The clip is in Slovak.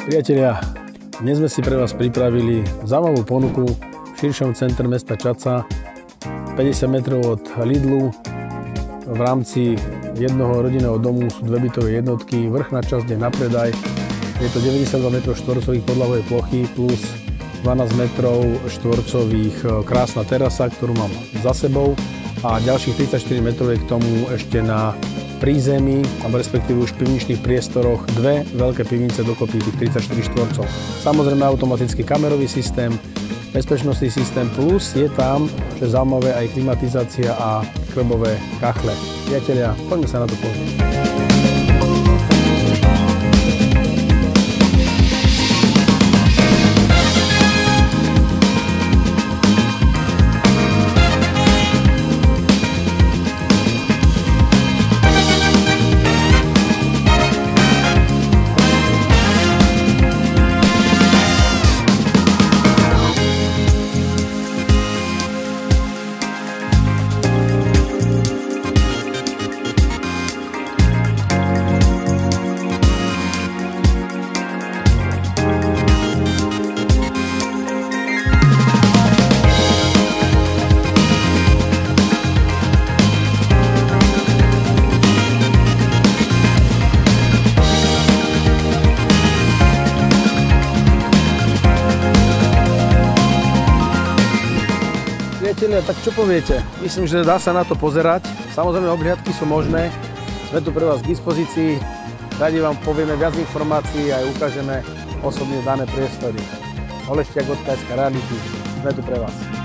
Priatelia, dnes sme si pre vás pripravili zaujímavú ponuku v širšom centre mesta Čadca, 50 metrov od Lidlu. V rámci jednoho rodinného domu sú dve bytové jednotky, vrchná časť je na predaj. Je to 92 m2 podlahovej plochy plus 12 m2 krásna terasa, ktorú mám za sebou, a ďalších 34 m je k tomu ešte na prízemí, alebo respektíve už v pivničných priestoroch dve veľké pivnice dokopy tých 34 štvorcov. Samozrejme automatický kamerový systém, bezpečnostný systém, plus je tam, čo je zaujímavé, aj klimatizácia a chlebové kachle. Priatelia, poďme sa na to pozrieť. Priatelia, tak čo poviete? Myslím, že dá sa na to pozerať. Samozrejme, obhliadky sú možné. Sme tu pre vás k dispozícii. Radi vám povieme viac informácií a aj ukážeme osobne dané priestory. Olešťák od KSK Reality. Sme tu pre vás.